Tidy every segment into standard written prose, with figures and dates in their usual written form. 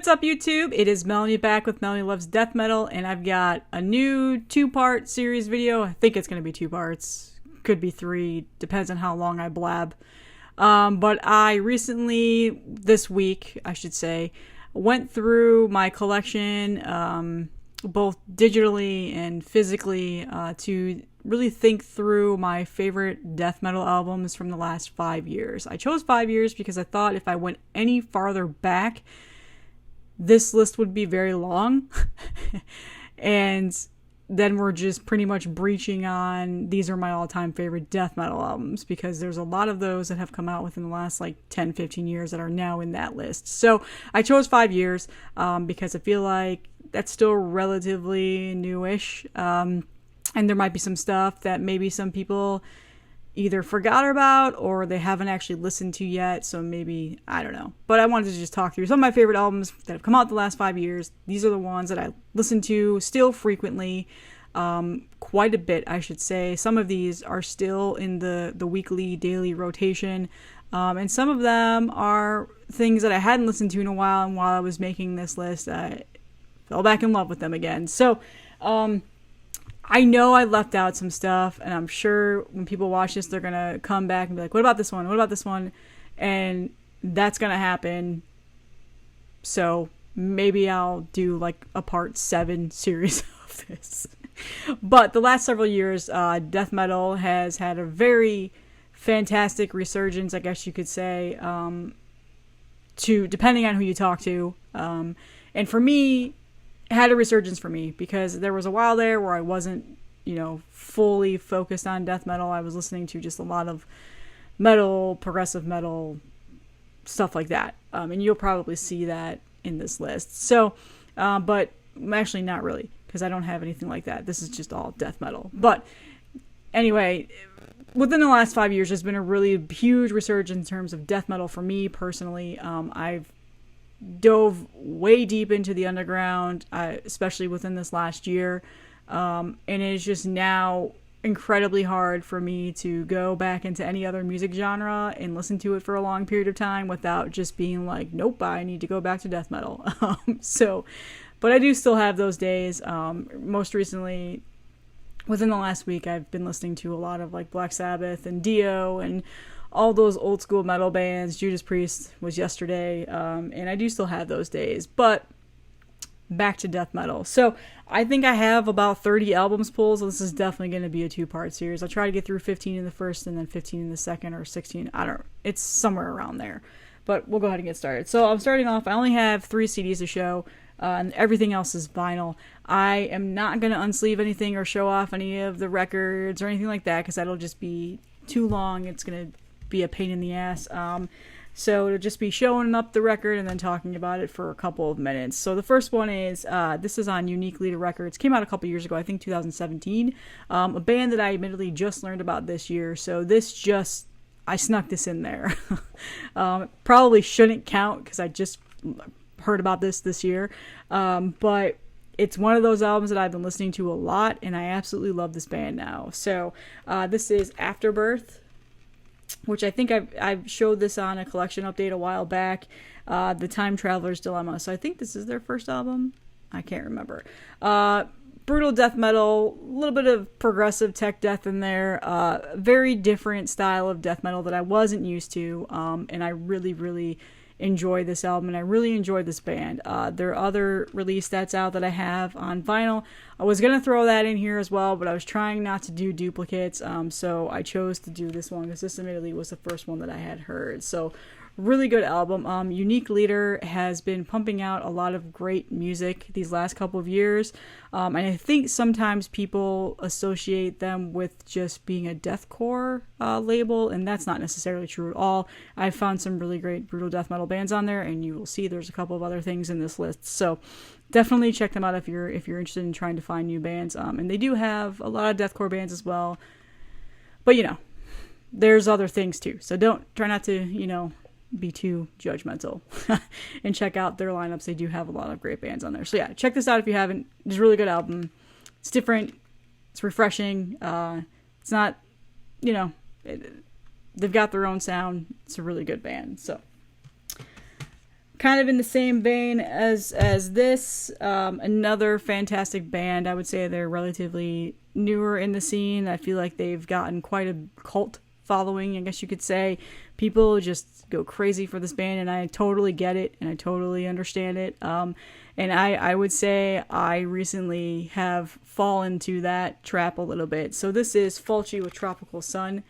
What's up, YouTube? It is Melanie back with Melanie Loves Death Metal, and I've got a new 2-part series video. I think it's going to be 2 parts. Could be 3. Depends on how long I blab. But I recently, this week, I should say, went through my collection, both digitally and physically, to really think through my favorite death metal albums from the last 5 years. I chose 5 years because I thought if I went any farther back, this list would be very long. And then we're just pretty much breaching on these are my all-time favorite death metal albums, because there's a lot of those that have come out within the last 10-15 years that are now in that list. So I chose 5 years because I feel like that's still relatively newish, and there might be some stuff that maybe some people either forgot about or they haven't actually listened to yet, so maybe, I don't know. But I wanted to just talk through some of my favorite albums that have come out the last 5 years. These are the ones that I listen to still frequently, quite a bit, I should say. Some of these are still in the weekly, daily rotation, and some of them are things that I hadn't listened to in a while, and while I was making this list, I fell back in love with them again. So, I know I left out some stuff, and I'm sure when people watch this, they're going to come back and be like, what about this one? What about this one? And that's going to happen. So maybe I'll do a part 7 series of this. But the last several years, death metal has had a very fantastic resurgence, I guess you could say, depending on who you talk to. And for me, had a resurgence for me, because there was a while there where I wasn't, fully focused on death metal. I was listening to just a lot of metal, progressive metal, stuff like that. And you'll probably see that in this list. So, but actually not really, because I don't have anything like that. This is just all death metal. But anyway, within the last 5 years, there's been a really huge resurgence in terms of death metal for me personally. I've dove way deep into the underground, especially within this last year, and it's just now incredibly hard for me to go back into any other music genre and listen to it for a long period of time without just being like, nope, I need to go back to death metal. But I do still have those days. Most recently, within the last week, I've been listening to a lot of Black Sabbath and Dio and all those old school metal bands. Judas Priest was yesterday, and I do still have those days, but back to death metal. So I think I have about 30 albums pulled, so this is definitely going to be a 2-part series. I'll try to get through 15 in the first and then 15 in the second, or 16, I don't know, it's somewhere around there, but we'll go ahead and get started. So I'm starting off, I only have 3 CDs to show, and everything else is vinyl. I am not going to unsleeve anything or show off any of the records or anything like that, because that'll just be too long. It's going to be a pain in the ass. So it'll just be showing up the record and then talking about it for a couple of minutes. So the first one is, this is on Unique Leader Records. Came out a couple years ago, I think 2017. A band that I admittedly just learned about this year. So I snuck this in there. Probably shouldn't count because I just heard about this year. But it's one of those albums that I've been listening to a lot, and I absolutely love this band now. So this is Afterbirth, which I think I've showed this on a collection update a while back, The Time Traveler's Dilemma. So I think this is their first album. I can't remember. Brutal death metal, a little bit of progressive tech death in there. Very different style of death metal that I wasn't used to, and I really, really enjoy this album, and I really enjoy this band. There are other release that's out that I have on vinyl. I was going to throw that in here as well, but I was trying not to do duplicates, so I chose to do this one because this admittedly was the first one that I had heard. So really good album. Unique Leader has been pumping out a lot of great music these last couple of years, and I think sometimes people associate them with just being a deathcore label, and that's not necessarily true at all. I've found some really great brutal death metal bands on there, and you will see there's a couple of other things in this list. So definitely check them out if you're interested in trying to find new bands. And they do have a lot of deathcore bands as well, but there's other things too. So try not to be too judgmental and check out their lineups. They do have a lot of great bands on there. So yeah, check this out if you haven't. It's a really good album. It's different. It's refreshing. It's not, they've got their own sound. It's a really good band. So kind of in the same vein as this, another fantastic band. I would say they're relatively newer in the scene. I feel like they've gotten quite a cult following, I guess you could say. People just go crazy for this band, and I totally get it, and I totally understand it. And I would say I recently have fallen to that trap a little bit. So this is Fulchi with Tropical Sun.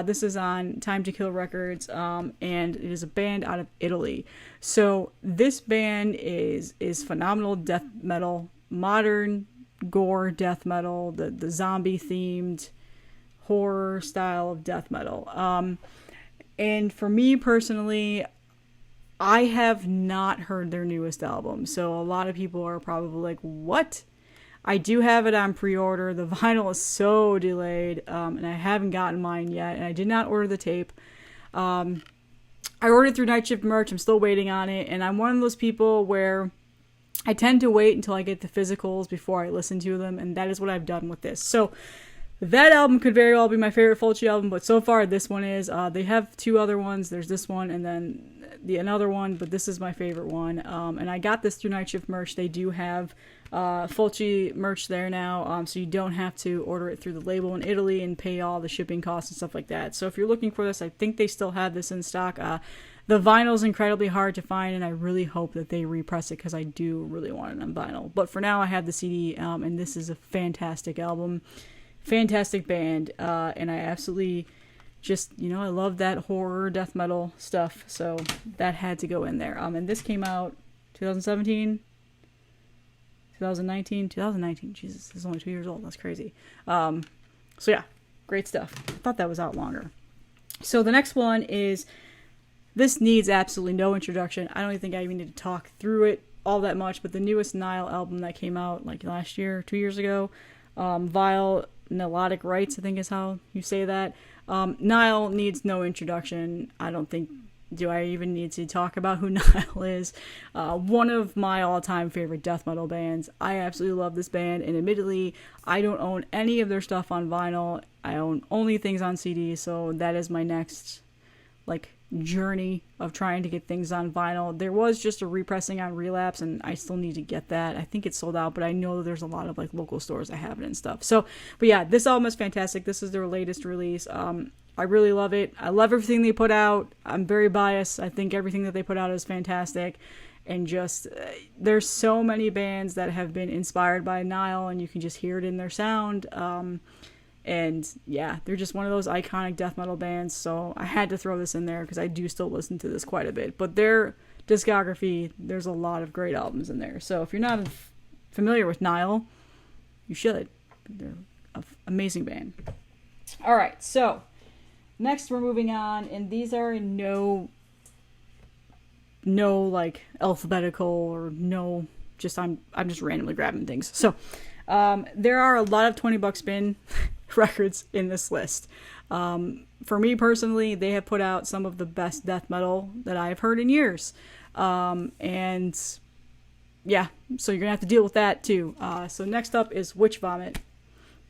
This is on Time to Kill Records, and it is a band out of Italy. So this band is phenomenal death metal, modern gore death metal, the zombie themed horror style of death metal. And for me personally, I have not heard their newest album. So a lot of people are probably like, what? I do have it on pre-order. The vinyl is so delayed, and I haven't gotten mine yet. And I did not order the tape. I ordered through Night Shift Merch. I'm still waiting on it. And I'm one of those people where I tend to wait until I get the physicals before I listen to them. And that is what I've done with this. So that album could very well be my favorite Fulci album, but so far this one is. They have two other ones. There's this one and then another one, but this is my favorite one. And I got this through Night Shift Merch. They do have Fulci merch there now, so you don't have to order it through the label in Italy and pay all the shipping costs and stuff like that. So if you're looking for this, I think they still have this in stock. The vinyl is incredibly hard to find, and I really hope that they repress it because I do really want it on vinyl. But for now, I have the CD, and this is a fantastic album. Fantastic band, and I absolutely just, I love that horror death metal stuff, so that had to go in there. And this came out 2017, 2019, Jesus, this is only 2 years old, that's crazy. So yeah, great stuff. I thought that was out longer. So the next one is, this needs absolutely no introduction. I don't even think I even need to talk through it all that much, but the newest Nile album that came out like last year, 2 years ago, Vile Nilotic Rights, I think is how you say that. Nile needs no introduction. I don't think, do I even need to talk about who Nile is? One of my all-time favorite death metal bands. I absolutely love this band, and admittedly, I don't own any of their stuff on vinyl. I own only things on CD, so that is my next, journey of trying to get things on vinyl. There was just a repressing on Relapse, and I still need to get that. I think it's sold out, but I know that there's a lot of local stores that have it and stuff. So, but yeah, this album is fantastic. This is their latest release. I really love it. I love everything they put out. I'm very biased. I think everything that they put out is fantastic. And just, there's so many bands that have been inspired by Nile, and you can just hear it in their sound. And yeah, they're just one of those iconic death metal bands, so I had to throw this in there because I do still listen to this quite a bit. But their discography, there's a lot of great albums in there. So if you're not familiar with Nile, you should. They're an amazing band. All right, so next we're moving on, and these are in no alphabetical or no, just I'm just randomly grabbing things. So there are a lot of $20 spin records in this list. For me personally, they have put out some of the best death metal that I've heard in years. And yeah, so you're gonna have to deal with that too. So next up is Witch Vomit,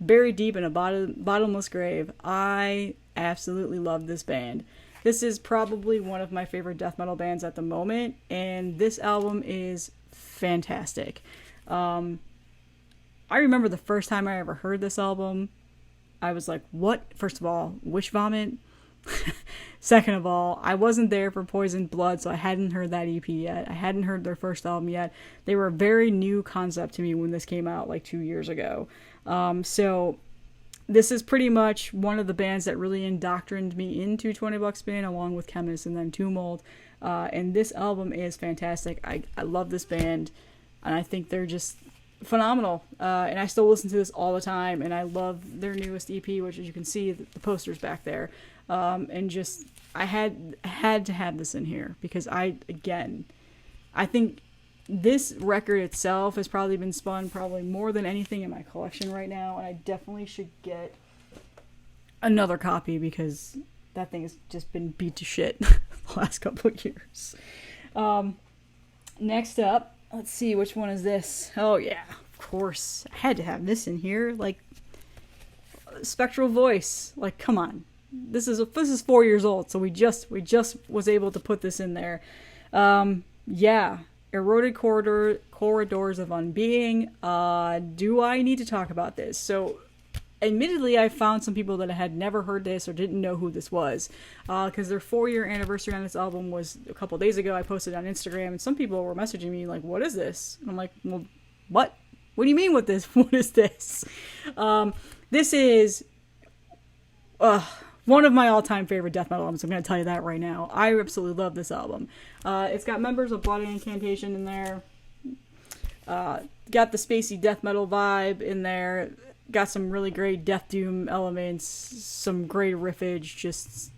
Buried Deep in a Bottomless Grave. I absolutely love this band. This is probably one of my favorite death metal bands at the moment, and this album is fantastic. I remember the first time I ever heard this album, I was like, what? First of all, Witch Vomit? Second of all, I wasn't there for Poisoned Blood, so I hadn't heard that EP yet. I hadn't heard their first album yet. They were a very new concept to me when this came out 2 years ago. So this is pretty much one of the bands that really indoctrined me into $20 Spin, along with Chemist and then Tumult. And this album is fantastic. I love this band, and I think they're just phenomenal. And I still listen to this all the time, and I love their newest EP, which, as you can see, the poster's back there. And just, I had to have this in here because I think this record itself has probably been spun probably more than anything in my collection right now, and I definitely should get another copy because that thing has just been beat to shit the last couple of years. Next up, let's see, which one is this? Oh yeah, of course, I had to have this in here. Spectral Voice. Come on, this is 4 years old, so we just was able to put this in there. Yeah, eroded corridors of unbeing. Do I need to talk about this? So, admittedly, I found some people that had never heard this or didn't know who this was, because their 4-year anniversary on this album was a couple days ago. I posted on Instagram, and some people were messaging me like, "What is this?" And I'm like, "Well, what? What do you mean with this? What is this?" This is one of my all-time favorite death metal albums. I'm going to tell you that right now. I absolutely love this album. It's got members of Blood and Incantation in there. Got the spacey death metal vibe in there. Got some really great death doom elements. Some great riffage. Just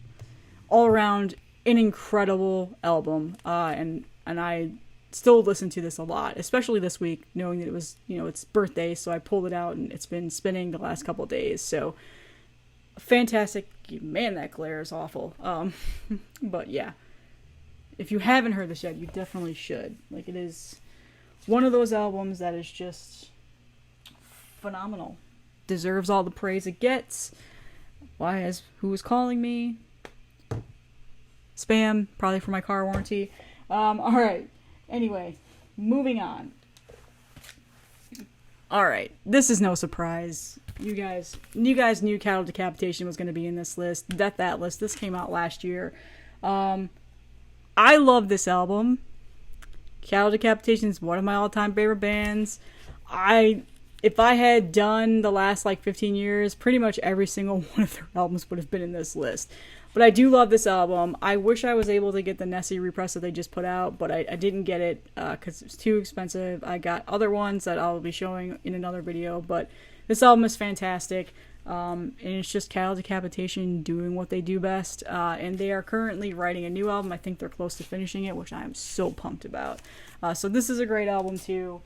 all around an incredible album. And I still listen to this a lot, especially this week, knowing that it was, its birthday. So I pulled it out and it's been spinning the last couple of days. So fantastic. Man, that glare is awful. But yeah, if you haven't heard this yet, you definitely should. Like, it is one of those albums that is just phenomenal. Deserves all the praise it gets. Who was calling me? Spam, probably for my car warranty. Alright. Anyway, moving on. Alright, this is no surprise. You guys knew Cattle Decapitation was going to be in this list. Death Atlas. This came out last year. I love this album. Cattle Decapitation is one of my all-time favorite bands. If I had done the last 15 years, pretty much every single one of their albums would have been in this list. But I do love this album. I wish I was able to get the Nessie repress that they just put out, but I didn't get it because it was too expensive. I got other ones that I'll be showing in another video, but this album is fantastic. And it's just Cattle Decapitation doing what they do best. And they are currently writing a new album. I think they're close to finishing it, which I am so pumped about. So this is a great album too.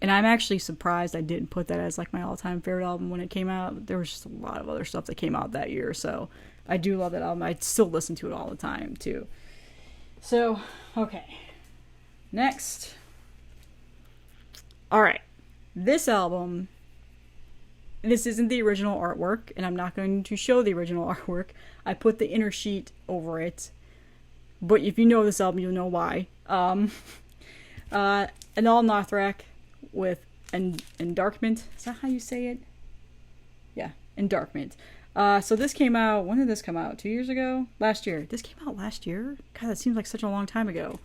And I'm actually surprised I didn't put that as my all-time favorite album when it came out. There was just a lot of other stuff that came out that year, so I do love that album. I still listen to it all the time too. So, okay. Next. Alright. This album, this isn't the original artwork, and I'm not going to show the original artwork. I put the inner sheet over it. But if you know this album, you'll know why. Anal Nothrak with Endarkment. Is that how you say it? Yeah, Endarkment. So this came out, when did this come out? 2 years ago? Last year. This came out last year? God, that seems like such a long time ago.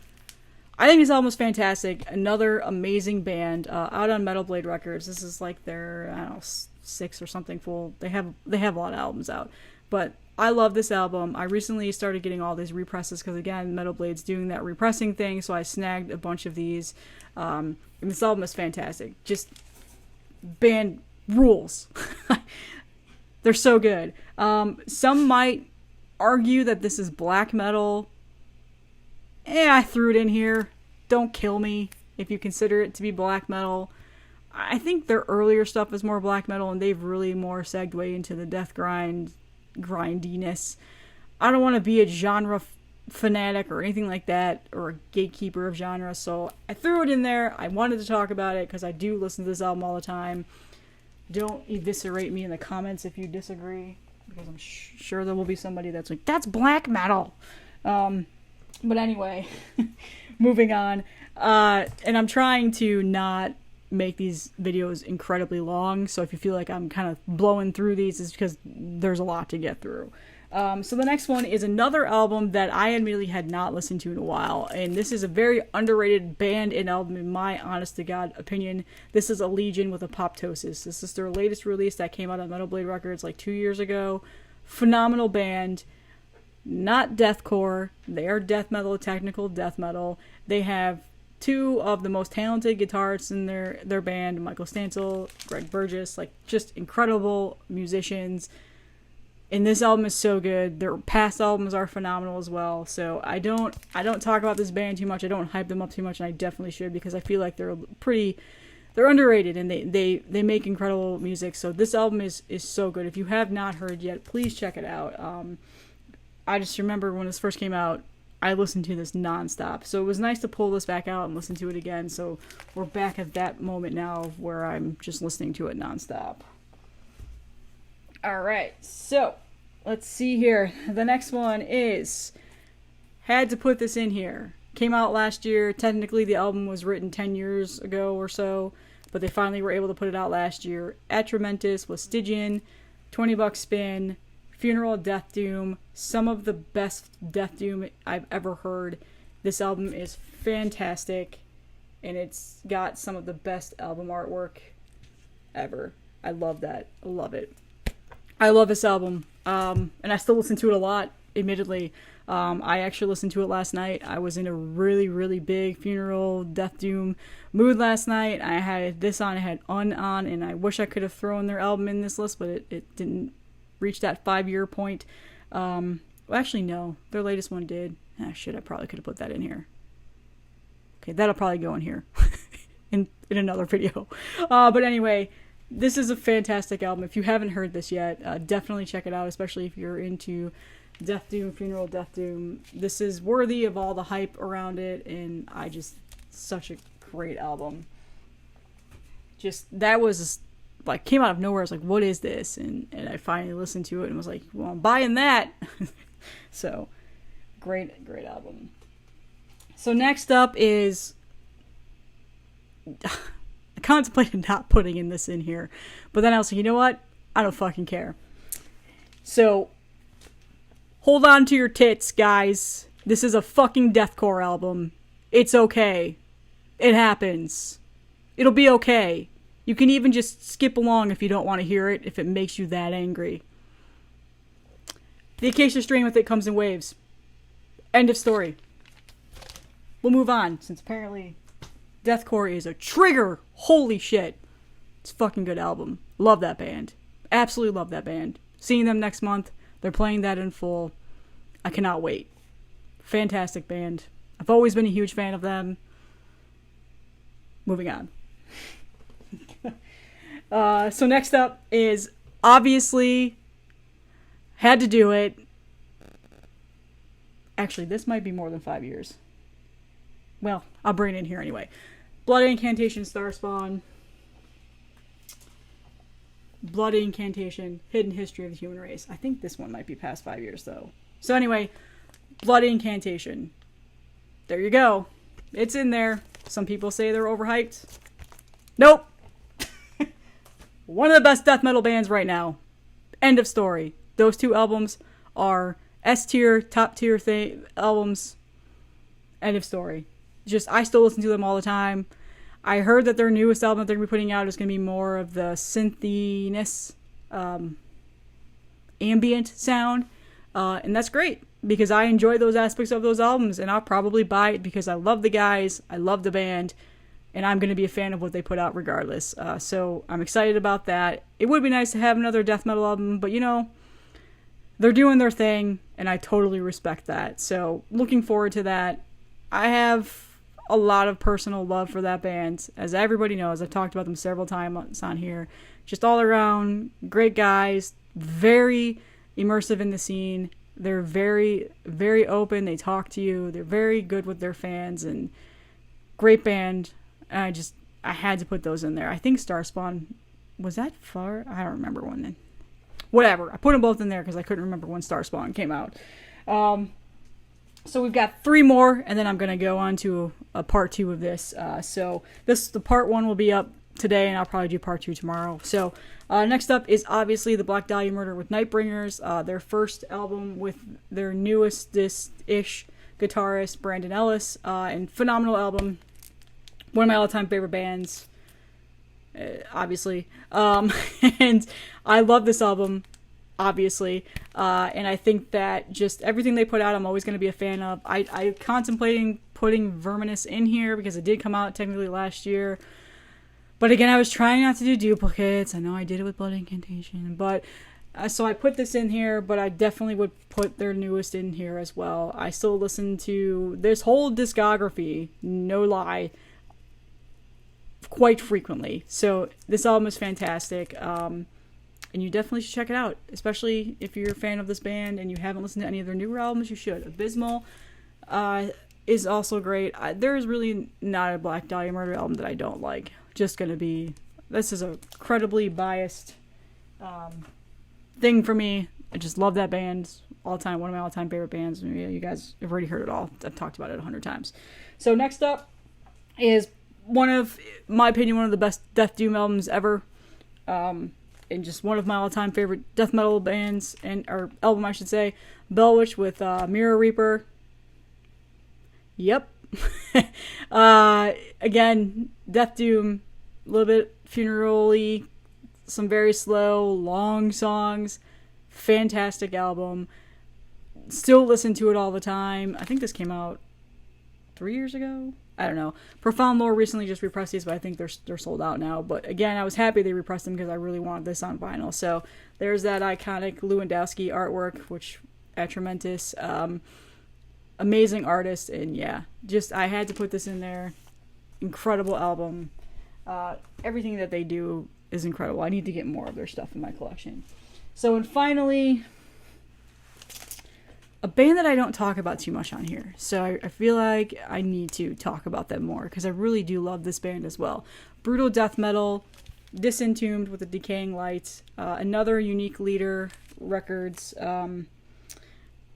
I think this album is fantastic. Another amazing band, out on Metal Blade Records. This is their, I don't know, 6 or something full. They have a lot of albums out. But I love this album. I recently started getting all these represses because, again, Metal Blade's doing that repressing thing, so I snagged a bunch of these. And this album is fantastic. Just band rules. They're so good. Some might argue that this is black metal. I threw it in here. Don't kill me if you consider it to be black metal. I think their earlier stuff is more black metal, and they've really more segued into the death grindiness. I don't want to be a genre fanatic or anything like that, or a gatekeeper of genre, so I threw it in there. I wanted to talk about it because I do listen to this album all the time. Don't eviscerate me in the comments if you disagree, because I'm sure there will be somebody that's like, that's black metal. But anyway, moving on. And I'm trying to not make these videos incredibly long, so if you feel like I'm kind of blowing through these, it's because there's a lot to get through. So the next one is another album that I admittedly had not listened to in a while, and this is a very underrated band and album in my honest-to-God opinion. This is Allegion with Apoptosis. This is their latest release that came out on Metal Blade Records 2 years ago. Phenomenal band. Not deathcore. They are death metal, technical death metal. They have two of the most talented guitarists in their band, Michael Stansel, Greg Burgess, just incredible musicians. And this album is so good. Their past albums are phenomenal as well. So I don't talk about this band too much. I don't hype them up too much, and I definitely should, because I feel like they're underrated, and they make incredible music. So this album is so good. If you have not heard yet, please check it out. I just remember when this first came out, I listened to this nonstop. So it was nice to pull this back out and listen to it again. So we're back at that moment now where I'm just listening to it nonstop. Alright, so let's see here. The next one is Had to put this in here. Came out last year. Technically, the album was written 10 years ago or so, but they finally were able to put it out last year. Atrumentus with Stygian, $20 spin, Funeral of Death Doom, some of the best Death Doom I've ever heard. This album is fantastic, and it's got some of the best album artwork ever. I love that. I love it. I love this album, and I still listen to it a lot, admittedly. I actually listened to it last night. I was in a really, really big Funeral Death Doom mood last night. I had this on, I had on, and I wish I could have thrown their album in this list, but it didn't reach that 5-year point. Well, actually, no. Their latest one did. Ah, shit, I probably could have put that in here. Okay, that'll probably go in here in another video. But anyway, this is a fantastic album. If you haven't heard this yet, definitely check it out, especially if you're into Death Doom, Funeral Death Doom. This is worthy of all the hype around it, and such a great album. Just, that was, like, came out of nowhere. I was like, what is this? And I finally listened to it and was like, well, I'm buying that. So, great album. So next up is, I contemplated not putting this in here, but then I was like, you know what? I don't fucking care. So, hold on to your tits, guys. This is a fucking deathcore album. It's okay. It happens. It'll be okay. You can even just skip along if you don't want to hear it, if it makes you that angry. The Acacia strain with it comes in waves. End of story. We'll move on, since apparently deathcore is a trigger. Holy shit. It's a fucking good album. Love that band. Absolutely love that band. Seeing them next month. They're playing that in full. I cannot wait. Fantastic band. I've always been a huge fan of them. Moving on. So next up is, obviously, had to do it. Actually, this might be more than 5 years. Well, I'll bring it in here anyway. Blood Incantation, Starspawn. Blood Incantation, Hidden History of the Human Race. I think this one might be past 5 years, though. So anyway, Blood Incantation. There you go. It's in there. Some people say they're overhyped. Nope. One of the best death metal bands right now. End of story. Those two albums are S-tier, top-tier albums. End of story. Just, I still listen to them all the time. I heard that their newest album that they're going to be putting out is going to be more of the synthiness, ambient sound. And that's great, because I enjoy those aspects of those albums, and I'll probably buy it because I love the guys, I love the band, and I'm going to be a fan of what they put out regardless. So I'm excited about that. It would be nice to have another death metal album, but you know, they're doing their thing, and I totally respect that. So looking forward to that. I have a lot of personal love for that band. As everybody knows, I've talked about them several times on here. Just all around, great guys, very immersive in the scene. They're very, very open. They talk to you. They're very good with their fans, and great band. I had to put those in there. I think Starspawn, was that far? I don't remember when then. Whatever. I put them both in there because I couldn't remember when Starspawn came out. So we've got 3 more, and then I'm going to go on to a part 2 of this. So the part 1 will be up today, and I'll probably do part 2 tomorrow. So next up is obviously the Black Dahlia Murder with Nightbringers, their first album with their newest-ish guitarist, Brandon Ellis, and phenomenal album. One of my all-time favorite bands, obviously. And I love this album, obviously. And I think that just everything they put out, I'm always going to be a fan of. I'm contemplating putting Verminous in here because it did come out technically last year. But again, I was trying not to do duplicates. I know I did it with Blood Incantation. But so I put this in here, but I definitely would put their newest in here as well. I still listen to this whole discography, no lie, quite frequently. So this album is fantastic. And you definitely should check it out, especially if you're a fan of this band and you haven't listened to any of their newer albums. You should. Abysmal is also great. There's really not a Black Dahlia Murder album that I don't like. Just gonna be, this is a incredibly biased thing for me. I just love that band. all-time, one of my all-time favorite bands. You guys have already heard it all. I've talked about it 100 times. So next up is one of, in my opinion, one of the best death doom albums ever. And just one of my all-time favorite death metal bands, or album, I should say. Bellwitch with Mirror Reaper. Yep. Again, death doom, a little bit funeral-y, some very slow, long songs. Fantastic album. Still listen to it all the time. I think this came out 3 years ago. I don't know. Profound Lore recently just repressed these, but I think they're sold out now. But again, I was happy they repressed them because I really wanted this on vinyl. So there's that iconic Lewandowski artwork, which Atrumentus, amazing artist, and yeah, just I had to put this in there. Incredible album. Everything that they do is incredible. I need to get more of their stuff in my collection. So, and finally, a band that I don't talk about too much on here. So I feel like I need to talk about them more because I really do love this band as well. Brutal death metal, Disentombed with the Decaying Light, another Unique Leader Records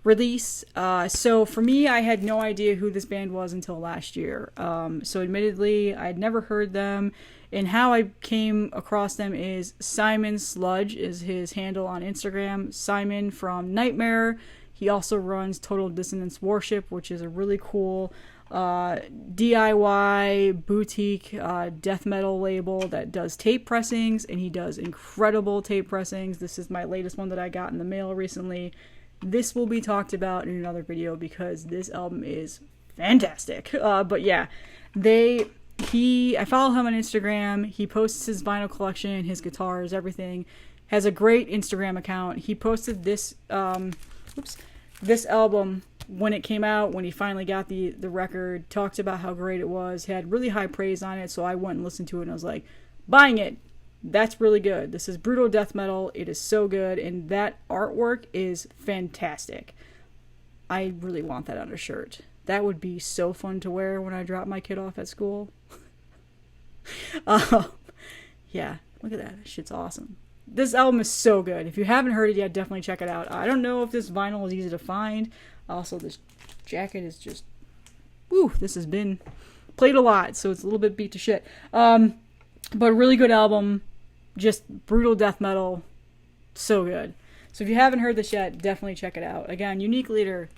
release. So for me, I had no idea who this band was until last year. So admittedly, I'd never heard them. And how I came across them is Simon Sludge is his handle on Instagram. Simon from Nightmare. He also runs Total Dissonance Worship, which is a really cool DIY boutique death metal label that does tape pressings, and he does incredible tape pressings. This is my latest one that I got in the mail recently. This will be talked about in another video because this album is fantastic. But yeah, I follow him on Instagram. He posts his vinyl collection, his guitars, everything. Has a great Instagram account. He posted this this album when it came out, when he finally got the record, talked about how great it was, had really high praise on it, so I went and listened to it and I was like, buying it. That's really good. This is brutal death metal. It is so good, and that artwork is fantastic. I really want that on a shirt. That would be so fun to wear when I drop my kid off at school. Yeah, look at that. That shit's awesome. This album is so good. If you haven't heard it yet, definitely check it out. I don't know if this vinyl is easy to find. Also, this jacket is just... Woo! This has been played a lot, so it's a little bit beat to shit. But a really good album. Just brutal death metal. So good. So if you haven't heard this yet, definitely check it out. Again, Unique Leader,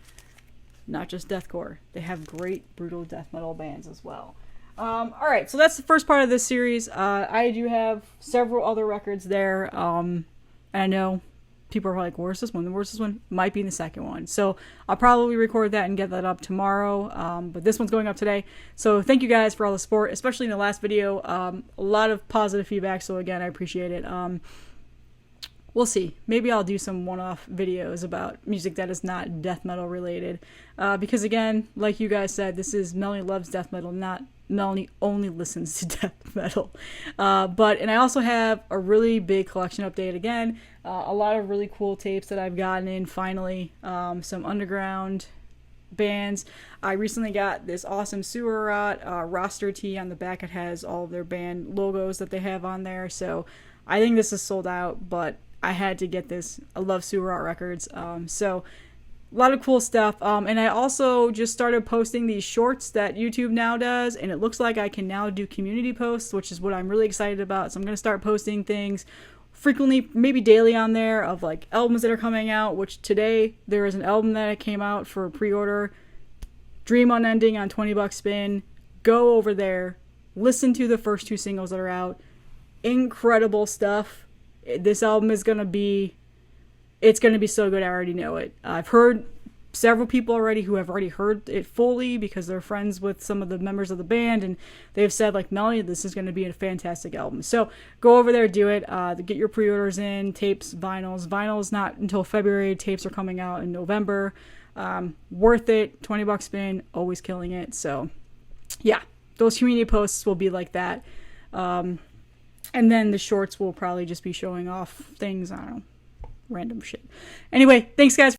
not just deathcore. They have great brutal death metal bands as well. Alright, so that's the first part of this series. I do have several other records there. And I know people are like, where's this one? Where's this one? Might be in the second one. So I'll probably record that and get that up tomorrow. But this one's going up today. So thank you guys for all the support, especially in the last video. A lot of positive feedback. So again, I appreciate it. We'll see. Maybe I'll do some one-off videos about music that is not death metal related. Because again, like you guys said, this is Melanie Loves Death Metal, not Melanie only listens to death metal. And I also have a really big collection update again. A lot of really cool tapes that I've gotten in finally. Some underground bands. I recently got this awesome Sewer Rot roster tee. On the back it has all of their band logos that they have on there. So I think this is sold out, but I had to get this. I love Sewer Rot Records. So a lot of cool stuff. And I also just started posting these shorts that YouTube now does, and it looks like I can now do community posts, which is what I'm really excited about. So I'm going to start posting things frequently, maybe daily on there, of like albums that are coming out, which today there is an album that came out for pre-order, Dream Unending on $20 spin. Go over there, listen to the first 2 singles that are out. Incredible stuff. This album is going to be... It's going to be so good, I already know it. I've heard several people already who have already heard it fully because they're friends with some of the members of the band, and they've said, like, Melanie, this is going to be a fantastic album. So go over there, do it. Get your pre-orders in, tapes, vinyls. Vinyls not until February. Tapes are coming out in November. Worth it. $20 spin, always killing it. So, yeah, those community posts will be like that. And then the shorts will probably just be showing off things, I don't know, random shit. Anyway, thanks guys.